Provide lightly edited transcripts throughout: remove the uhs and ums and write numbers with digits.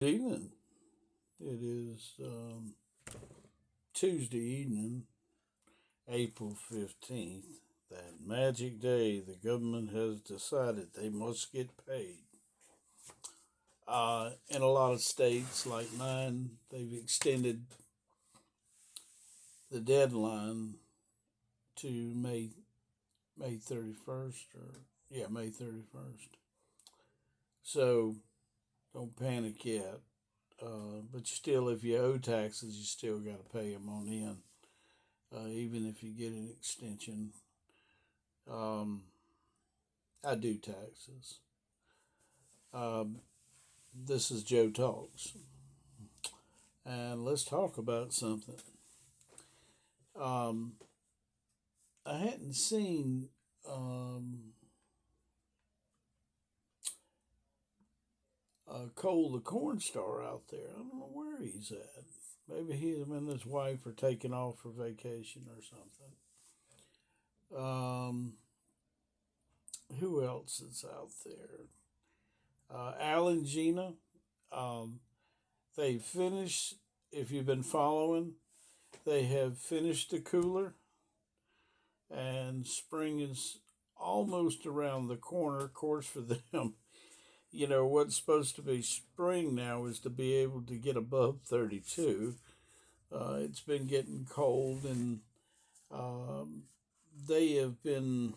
Evening. It is Tuesday evening, April 15th. That magic day the government has decided they must get paid. In a lot of states, like mine, they've extended the deadline to May 31st, or yeah, May 31st. So don't panic yet. But still, if you owe taxes, you still got to pay them on in, even if you get an extension. Um, I do taxes. Um, this is Joe Talks, and let's talk about something. Um, I hadn't seen um, Cole the Corn Star out there. I don't know where he's at. Maybe him and his wife are taking off for vacation or something. Um, who else is out there? Alan Gina. Um, they finished. If you've been following, they have finished the cooler, and spring is almost around the corner. Of course, for them, what's supposed to be spring now is to be able to get above 32. It's been getting cold, and um, they have been,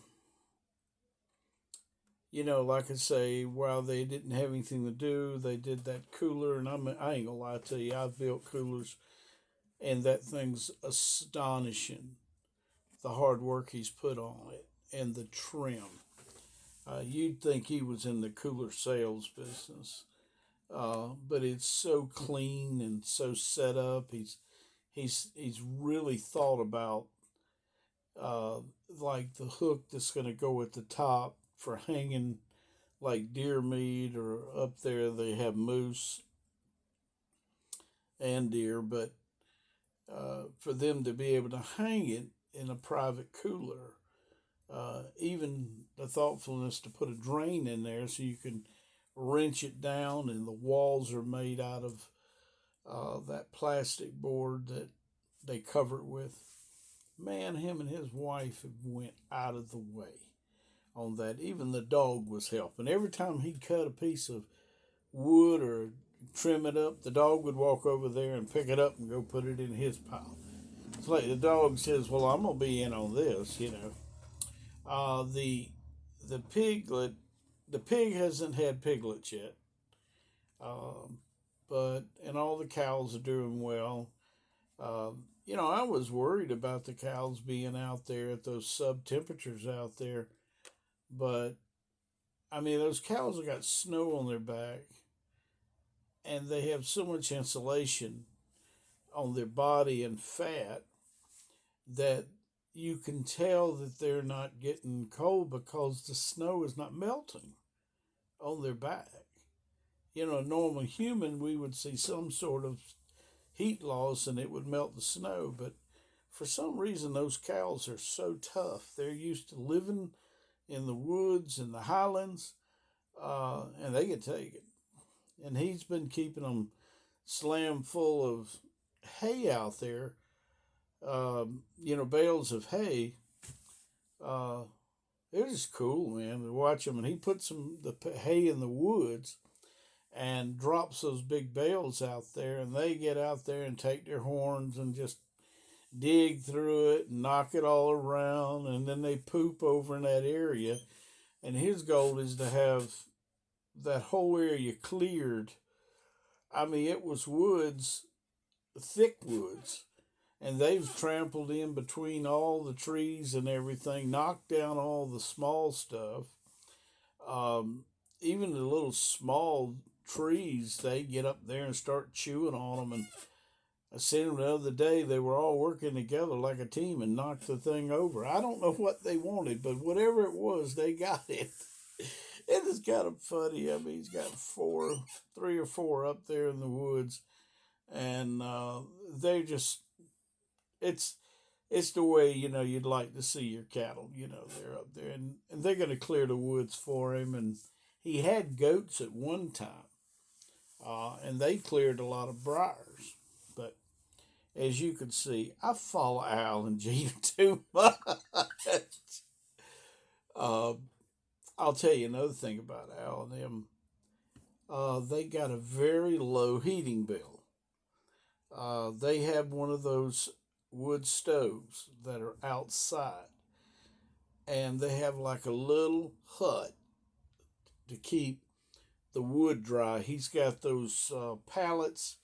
like I say, while they didn't have anything to do, they did that cooler, and I ain't gonna lie to you, I've built coolers, and that thing's astonishing. The hard work he's put on it and the trim. You'd think he was in the cooler sales business, but it's so clean and so set up. He's really thought about uh, like the hook that's going to go at the top for hanging like deer meat, or up there they have moose and deer, but for them to be able to hang it in a private cooler, even the thoughtfulness to put a drain in there so you can wrench it down, and the walls are made out of that plastic board that they cover it with. Man, him and his wife have went out of the way on that. Even the dog was helping. Every time he cut a piece of wood or trim it up, the dog would walk over there and pick it up and go put it in his pile. It's like the dog says, "Well, I'm gonna be in on this." Uh, the the piglet, the pig hasn't had piglets yet, um, but and all the cows are doing well. I was worried about the cows being out there at those sub temperatures out there, but I mean those cows have got snow on their back, and they have so much insulation on their body and fat that you can tell that they're not getting cold because the snow is not melting on their back. A normal human, we would see some sort of heat loss and it would melt the snow, but for some reason, those cows are so tough. They're used to living in the woods and the highlands, and they can take it. And he's been keeping them slam full of hay out there, bales of hay. Uh, it is cool, man, to watch him. And he puts the hay in the woods and drops those big bales out there, and they get out there and take their horns and just dig through it and knock it all around, and then they poop over in that area. And his goal is to have that whole area cleared. I mean, it was woods, thick woods, and they've trampled in between all the trees and everything, knocked down all the small stuff. Um, Even the little small trees, they get up there and start chewing on them. And I seen them the other day. They were all working together like a team and knocked the thing over. I don't know what they wanted, but whatever it was, they got it. It is kind of funny. I mean, he's got three or four up there in the woods, and they just it's it's the way you'd like to see your cattle. They're up there, and they're going to clear the woods for him. And he had goats at one time. and they cleared a lot of briars. But as you can see, I follow Al and Gina too much. uh, I'll tell you another thing about Al and them. They got a very low heating bill. They have one of those wood stoves that are outside, and they have like a little hut to keep the wood dry. He's got those pallets.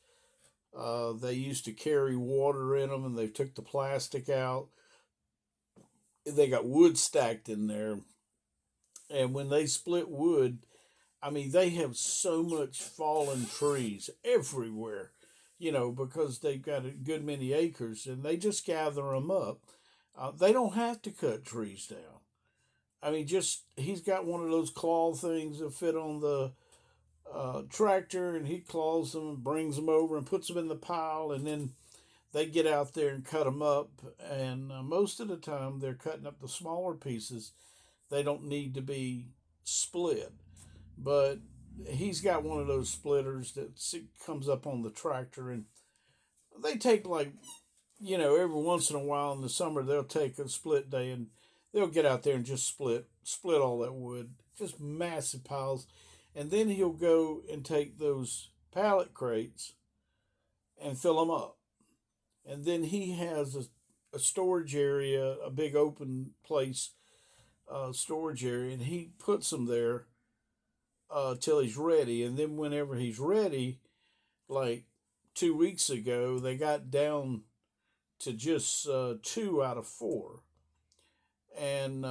They used to carry water in them, and they took the plastic out. They got wood stacked in there, and when they split wood, I mean, they have so much fallen trees everywhere, because they've got a good many acres, and they just gather them up. They don't have to cut trees down. I mean, just he's got one of those claw things that fit on the tractor, and he claws them and brings them over and puts them in the pile, and then they get out there and cut them up. And most of the time, they're cutting up the smaller pieces. They don't need to be split, but he's got one of those splitters that comes up on the tractor, and they take like every once in a while in the summer they'll take a split day and they'll get out there and just split all that wood, just massive piles, and then he'll go and take those pallet crates and fill them up, and then he has a storage area, a big open place, storage area, and he puts them there till he's ready. And then whenever he's ready, like 2 weeks ago, they got down to just 2 out of 4. And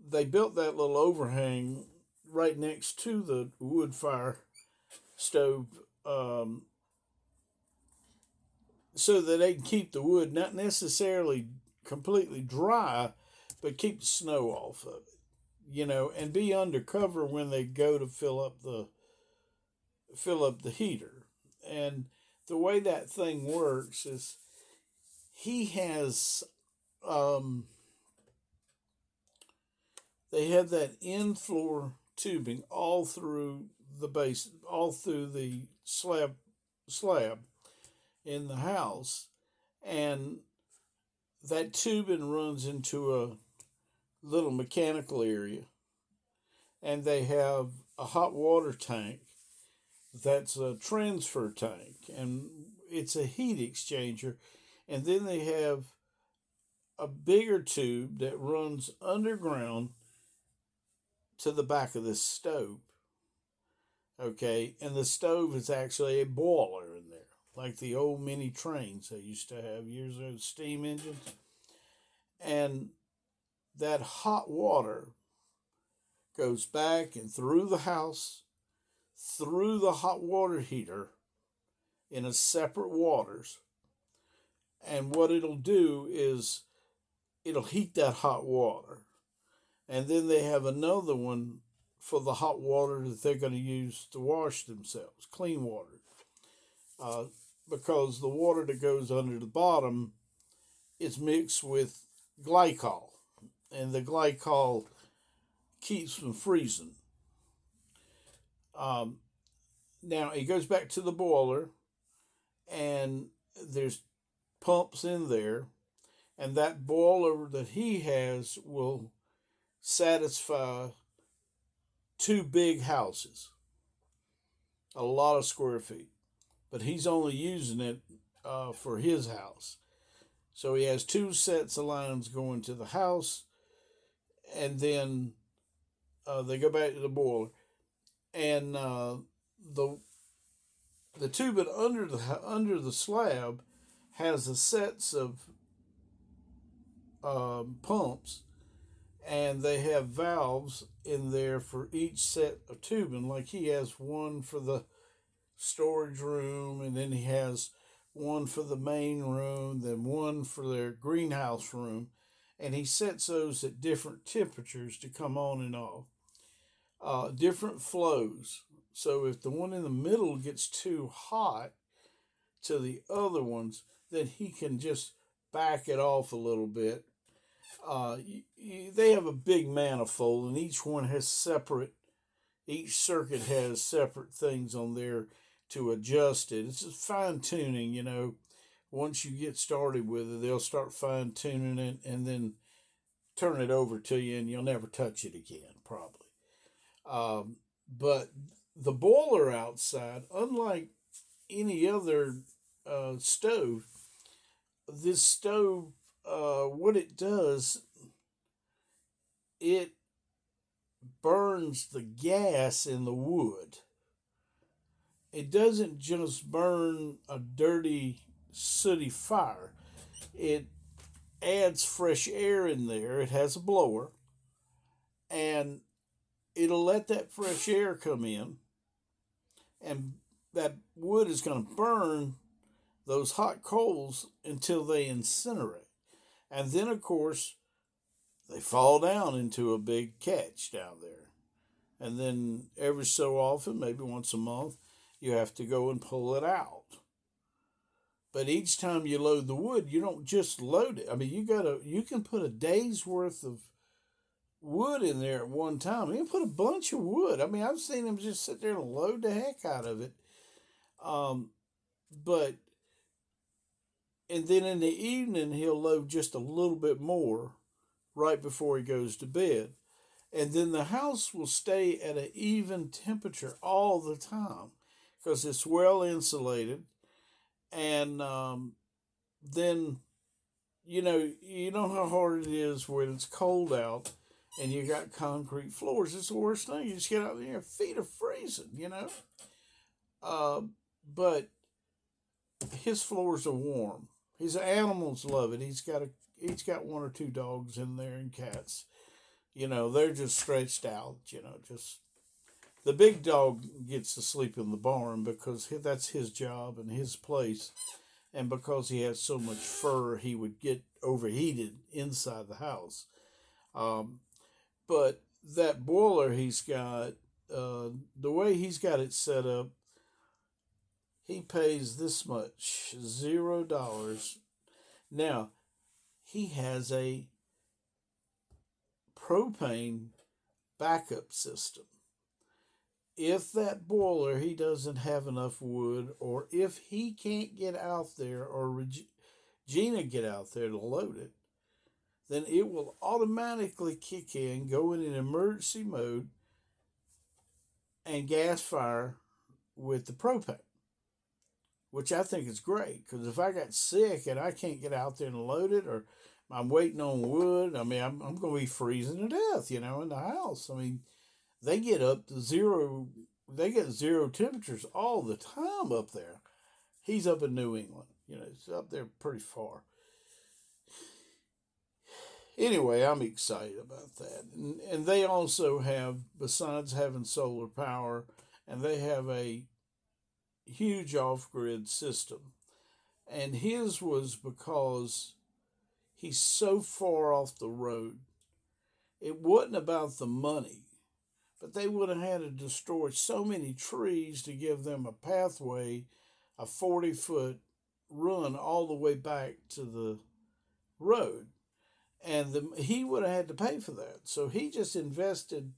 they built that little overhang right next to the wood fire stove, so that they can keep the wood not necessarily completely dry, but keep the snow off of it, and be undercover when they go to fill up the heater. And the way that thing works is he has they have that in floor tubing all through the base, all through the slab in the house, and that tubing runs into a little mechanical area, and they have a hot water tank that's a transfer tank, and it's a heat exchanger, and then they have a bigger tube that runs underground to the back of this stove. Okay, and the stove is actually a boiler in there, like the old mini trains they used to have years ago, steam engines. And that hot water goes back and through the house, through the hot water heater in a separate waters. And what it'll do is it'll heat that hot water. And then they have another one for the hot water that they're going to use to wash themselves, clean water. Uh, because the water that goes under the bottom is mixed with glycol, and the glycol keeps from freezing. Um, Now it goes back to the boiler, and there's pumps in there, and that boiler that he has will satisfy 2 big houses, a lot of square feet, but he's only using it for his house. So he has 2 sets of lines going to the house, and then they go back to the boiler, and the the tubing under the slab has the sets of pumps, and they have valves in there for each set of tubing. Like he has one for the storage room, and then he has one for the main room, then one for their greenhouse room, and he sets those at different temperatures to come on and off, different flows. So if the one in the middle gets too hot to the other ones, then he can just back it off a little bit. They have a big manifold, and each circuit has separate things on there to adjust it. It's just fine tuning, you know. Once you get started with it, they'll start fine tuning it and then turn it over to you, and you'll never touch it again, probably. But the boiler outside, unlike any other stove, this stove, what it does, it burns the gas in the wood. It doesn't just burn a dirty, sooty fire. It adds fresh air in there. It has a blower, and it'll let that fresh air come in, and that wood is going to burn those hot coals until they incinerate. And then, of course, they fall down into a big catch down there. And then every so often, maybe once a month, you have to go and pull it out. But each time you load the wood, you don't just load it. I mean, you can put a day's worth of wood in there at one time. You can put a bunch of wood. I mean, I've seen them just sit there and load the heck out of it. But and then in the evening he'll load just a little bit more right before he goes to bed. And then the house will stay at an even temperature all the time because it's well insulated. And then you know how hard it is when it's cold out and you got concrete floors. It's the worst thing. You just get out there, your feet are freezing, you know. But his floors are warm. His animals love it. He's got one or two dogs in there and cats. You know, they're just stretched out. You know, just the big dog gets to sleep in the barn because that's his job and his place, and because he has so much fur, he would get overheated inside the house. But that boiler he's got, the way he's got it set up, he pays this much, $0. Now, he has a propane backup system. If that boiler, he doesn't have enough wood, or if he can't get out there, or Regina get out there to load it, then it will automatically kick in, go in an emergency mode, and gas fire with the propane, which I think is great. Because if I got sick and I can't get out there and load it, or I'm waiting on wood, I mean, I'm going to be freezing to death, you know, in the house. I mean, they get up to zero, they get zero temperatures all the time up there. He's up in New England, you know, it's up there pretty far. Anyway, I'm excited about that. And they also have, besides having solar power, and they have a huge off grid system. And his was because he's so far off the road. It wasn't about the money, but they would have had to destroy so many trees to give them a pathway, a 40-foot run all the way back to the road. And he would have had to pay for that. So he just invested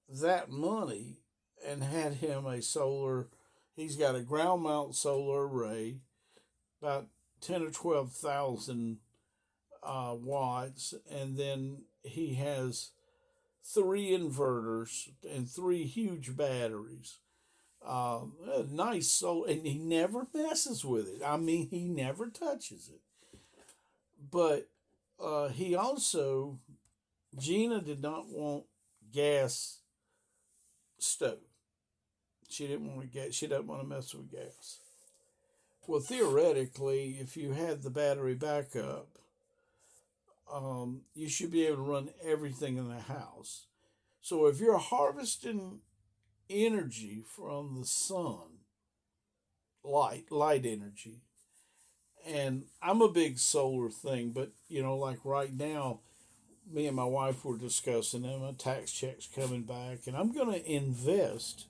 that money and had him a solar. He's got a ground mount solar array, about 10 or 12,000 watts, and then he has 3 inverters and 3 huge batteries. A nice solar, and he never messes with it. I mean, he never touches it. But he also, Gina did not want gas stove. She didn't want to gas. She doesn't want to mess with gas. Well, theoretically, if you had the battery backup, you should be able to run everything in the house. So if you're harvesting energy from the sun, light energy, and I'm a big solar thing, but you know, like right now, me and my wife were discussing, and my tax check's coming back, and I'm going to invest.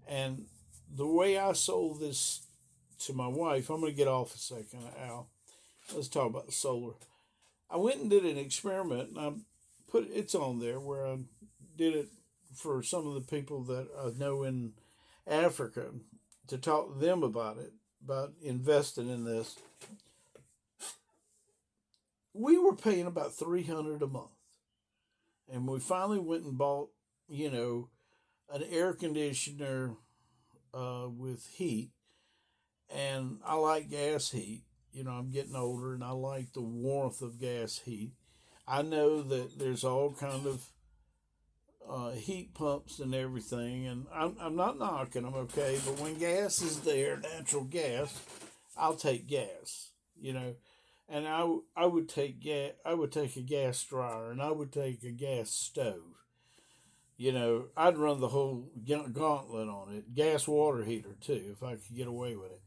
And the way I sold this to my wife, I'm going to get off a second, Al. Let's talk about the solar. I went and did an experiment, and I put it's on there where I did it for some of the people that I know in Africa. to talk to them about it, about investing in this. We were paying about $300 a month, and we finally went and bought, you know, an air conditioner with heat. And I like gas heat. You know, I'm getting older, and I like the warmth of gas heat. I know that there's all kind of heat pumps and everything, and I'm not knocking them, okay? But when gas is there, natural gas, I'll take gas, you know. And I would take I would take a gas dryer, and I would take a gas stove. You know, I'd run the whole gauntlet on it. Gas water heater too, if I could get away with it.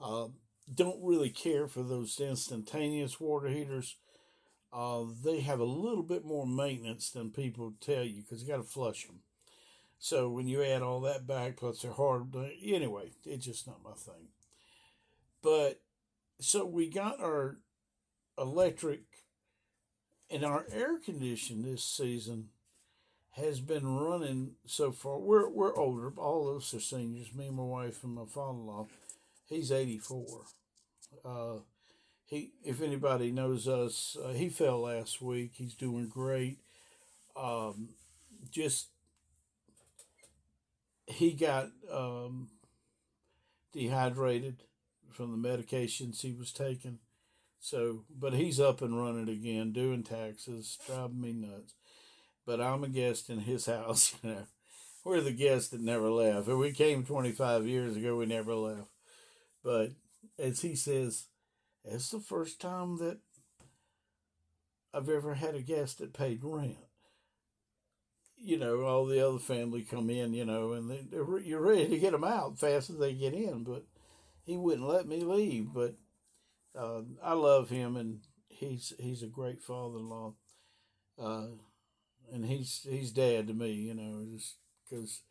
Uh, don't really care for those instantaneous water heaters. They have a little bit more maintenance than people tell you because you got to flush them. So when you add all that back, plus they're hard. Anyway, it's just not my thing. But so we got our electric and our air condition this season has been running so far. We're older. All of us are seniors. Me, my wife, and my father-in-law. He's 84. Uh, if anybody knows us, he fell last week. He's doing great. Um, just he got dehydrated from the medications he was taking. So, but he's up and running again, doing taxes, driving me nuts. But I'm a guest in his house. You know, we're the guests that never left. If we came 25 years ago, we never left. But as he says, it's the first time that I've ever had a guest that paid rent. You know, all the other family come in, you know, and you're ready to get them out fast as they get in. But he wouldn't let me leave. But I love him, and he's a great father-in-law, uh, and he's dad to me. You know, just because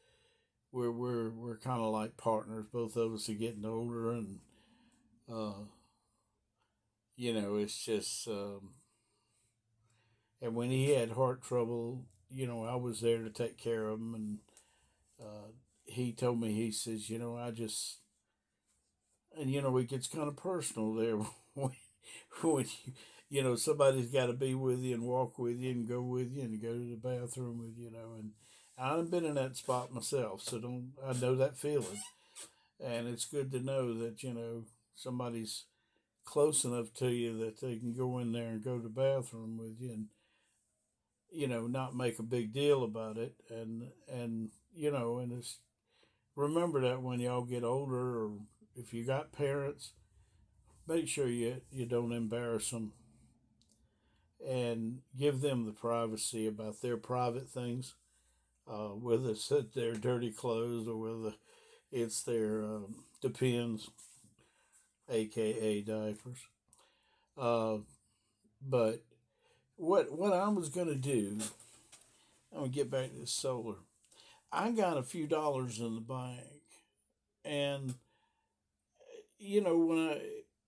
we're kind of like partners. Both of us are getting older, and uh, you know, it's just. And when he had heart trouble, you know, I was there to take care of him, and uh, he told me, he says, you know, I just, and you know, it gets kind of personal there when you know, somebody's got to be with you and walk with you and go to the bathroom with you, you know, and I've been in that spot myself, so don't I know that feeling, and it's good to know that you know somebody's close enough to you that they can go in there and go to the bathroom with you and you know not make a big deal about it and you know and it's remember that when y'all get older or if you got parents make sure you don't embarrass them and give them the privacy about their private things, whether it's their dirty clothes or whether it's their depends, aka diapers. Uh, but what I was gonna do, I'm gonna get back to the solar. I got a few dollars in the bank, and you know when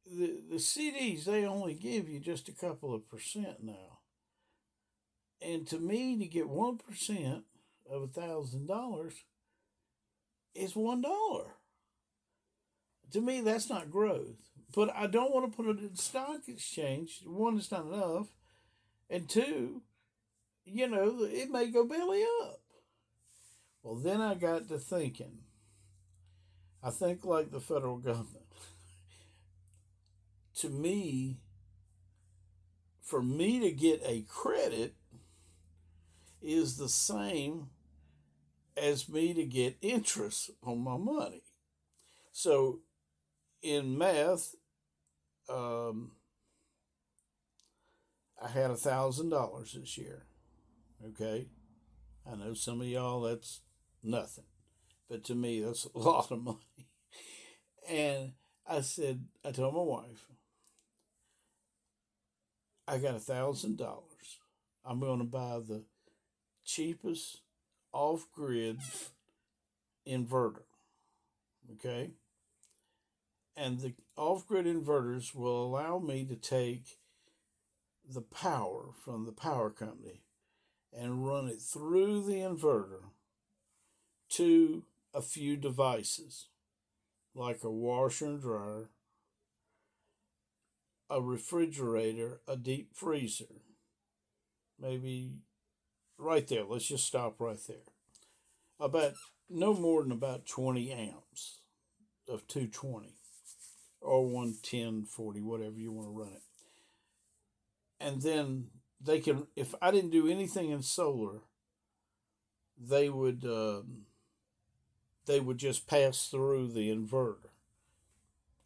the CDs they only give you just a couple of percent now, and to me to get 1% of $1,000 is $1. To me, that's not growth. But I don't want to put it in the stock exchange. One, it's not enough, and two, you know, it may go belly up. Well, then I got to thinking. I think like the federal government. To me, for me to get a credit is the same as me to get interest on my money. So in math, um, I had $1,000 this year. Okay, I know some of y'all that's nothing, but to me that's a lot of money. And I told my wife, I got $1,000. I'm going to buy the cheapest off-grid inverter. Okay, and the off-grid inverters will allow me to take the power from the power company and run it through the inverter to a few devices. like a washer and dryer, a refrigerator, a deep freezer, maybe right there. Let's just stop right there. About no more than about 20 amps of 220 or 110/40, whatever you want to run it. And then they can, if I didn't do anything in solar, they would just pass through the inverter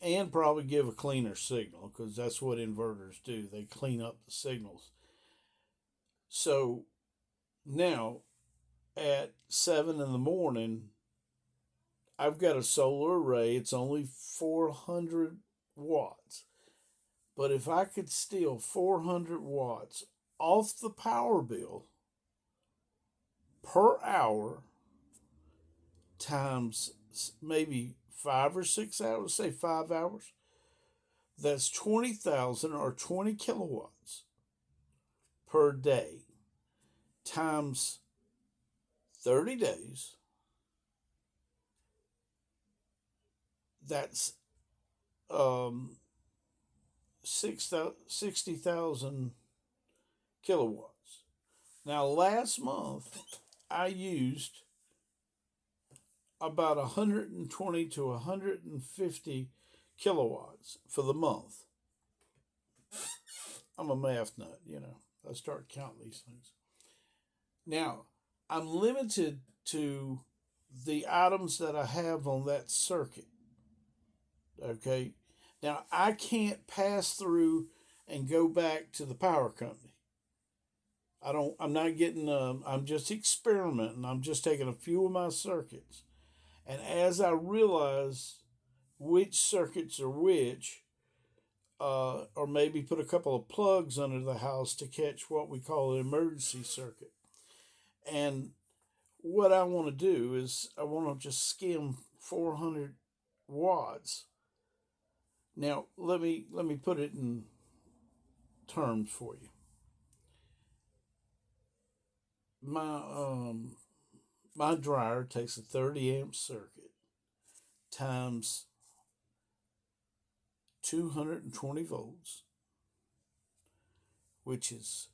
and probably give a cleaner signal because that's what inverters do. They clean up the signals. So now at 7 in the morning, I've got a solar array. It's only 400 watts. But if I could steal 400 watts off the power bill per hour times maybe 5 or 6 hours, say 5 hours, that's 20,000 or 20 kilowatts per day times 30 days. That's 60,000 kilowatts. Now, last month, I used about 120 to 150 kilowatts for the month. I'm a math nut, I start counting these things. Now, I'm limited to the items that I have on that circuit. Okay. Now, I can't pass through and go back to the power company. I'm not getting, I'm just experimenting. I'm just taking a few of my circuits. And as I realize which circuits are which, or maybe put a couple of plugs under the house to catch what we call an emergency circuit. And what I want to do is I want to just skim 400 watts. Now let me put it in terms for you. My dryer takes a 30 amp circuit times 220 volts, which is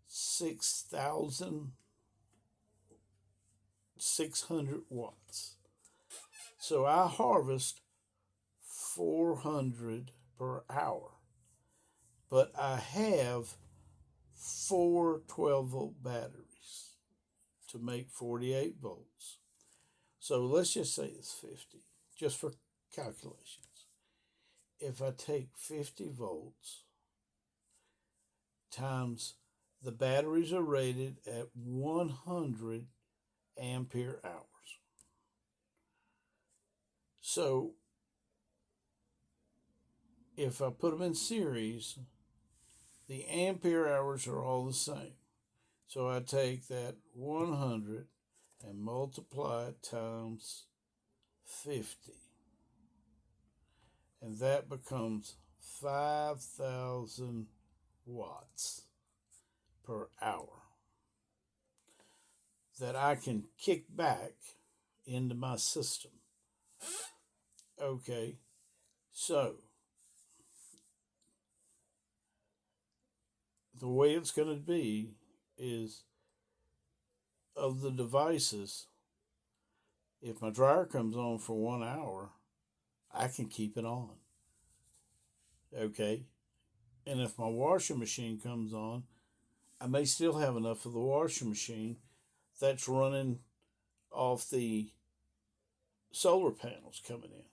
6,600 watts. So I harvest 400 per hour, but I have four 12-volt batteries to make 48 volts. So let's just say it's 50, just for calculations. If I take 50 volts times the batteries are rated at 100 ampere hours. So if I put them in series, the ampere hours are all the same. So I take that 100 and multiply it times 50. And that becomes 5,000 watts per hour that I can kick back into my system. Okay, so the way it's going to be is of the devices, if my dryer comes on for 1 hour, I can keep it on. Okay, and if my washing machine comes on, I may still have enough of the washing machine that's running off the solar panels coming in.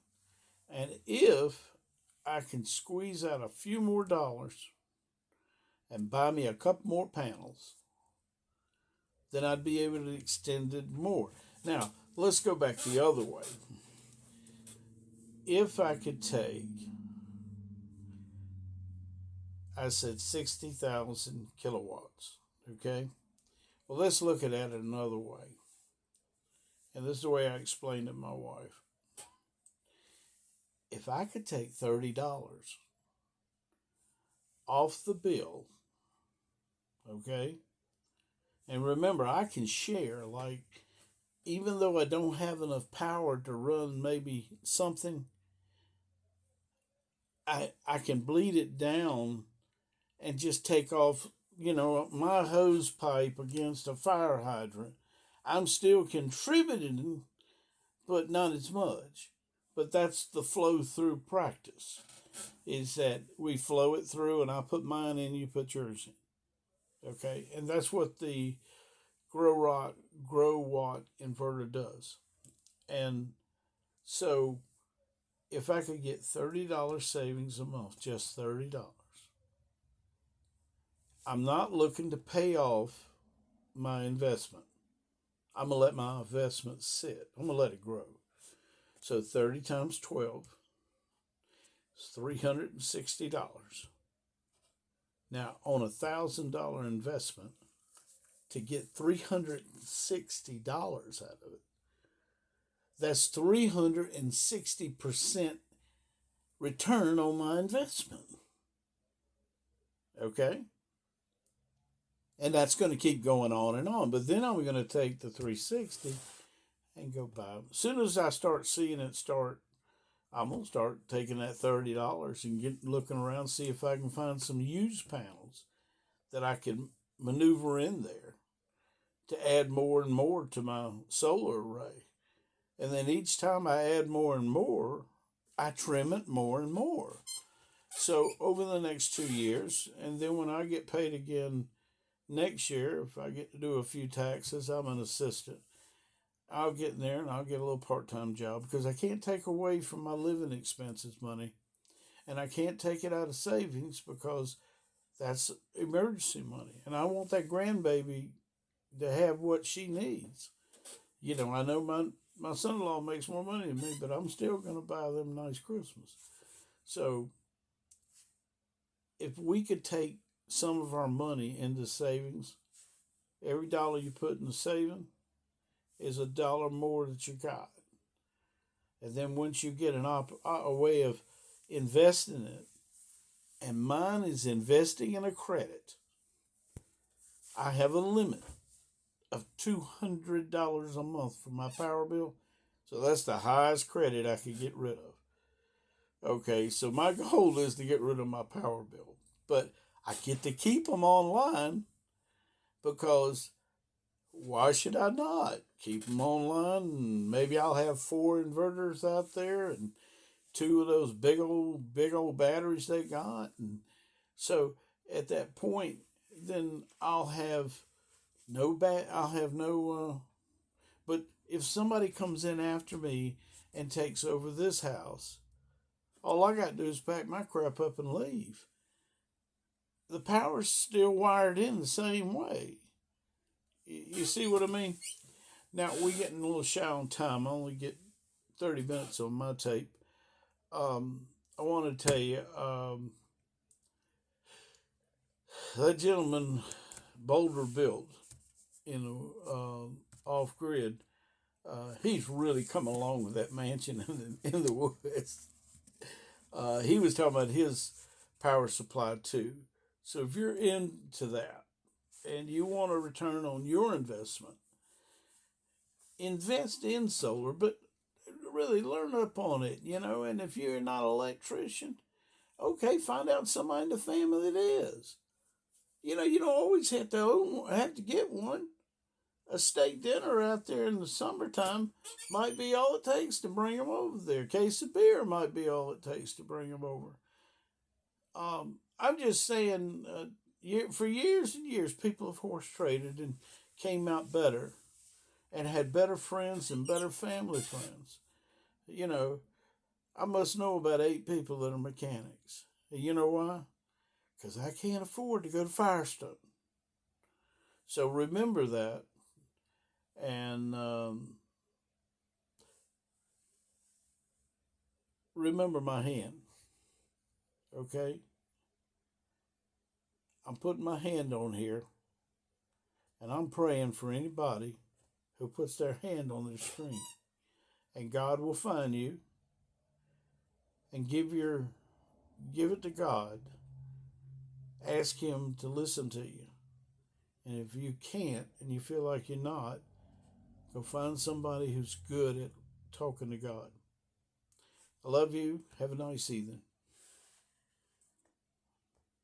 And if I can squeeze out a few more dollars and buy me a couple more panels, then I'd be able to extend it more. Now, let's go back the other way. If I could take, I said 60,000 kilowatts, okay? Well, let's look at it another way. And this is the way I explained it to my wife. If I could take $30 off the bill, okay? And remember, I can share, like even though I don't have enough power to run maybe something, I can bleed it down and just take off, my hose pipe against a fire hydrant. I'm still contributing, but not as much. But that's the flow through practice, is that we flow it through and I put mine in, you put yours in. Okay? And that's what the Grow Watt inverter does. And so if I could get $30 savings a month, just $30, I'm not looking to pay off my investment. I'm going to let my investment sit. I'm going to let it grow. So 30 times 12 is $360. Now, on $1,000 investment, to get $360 out of it, that's 360% return on my investment. Okay? And that's going to keep going on and on. But then I'm going to take the 360 and go buy them. As soon as I start seeing it I'm going to start taking that $30 and looking around, see if I can find some used panels that I can maneuver in there to add more and more to my solar array. And then each time I add more and more, I trim it more and more. So over the next 2 years, and then when I get paid again next year, if I get to do a few taxes, I'm an assistant. I'll get in there and I'll get a little part-time job because I can't take away from my living expenses money. And I can't take it out of savings because that's emergency money. And I want that grandbaby to have what she needs. I know my son-in-law makes more money than me, but I'm still going to buy them a nice Christmas. So if we could take some of our money into savings, every dollar you put in the saving is a dollar more that you got. And then once you get a way of investing it, and mine is investing in a credit, I have a limit of $200 a month for my power bill. So that's the highest credit I could get rid of. Okay, so my goal is to get rid of my power bill. But I get to keep them online because why should I not keep them online? And maybe I'll have 4 inverters out there and 2 of those big old batteries they got. And so at that point, then I'll have but if somebody comes in after me and takes over this house, all I got to do is pack my crap up and leave. The power's still wired in the same way. You see what I mean? Now, we're getting a little shy on time. I only get 30 minutes on my tape. I want to tell you, that gentleman, Boulder Built, off grid, he's really come along with that mansion in the woods. He was talking about his power supply too. So if you're into that and you want a return on your investment, invest in solar, but really learn up on it, and if you're not an electrician, okay, find out somebody in the family that is. You don't always have to get one. A steak dinner out there in the summertime might be all it takes to bring them over there. A case of beer might be all it takes to bring them over. I'm just saying, for years and years, people have horse traded and came out better and had better friends and better family friends. I must know about 8 people that are mechanics. And you know why? Because I can't afford to go to Firestone. So remember that. And remember my hand. Okay? I'm putting my hand on here. And I'm praying for anybody who puts their hand on the screen. And God will find you. And give it to God. Ask Him to listen to you. And if you can't and you feel like you're not, Go find somebody who's good at talking to God. I love you. Have a nice evening.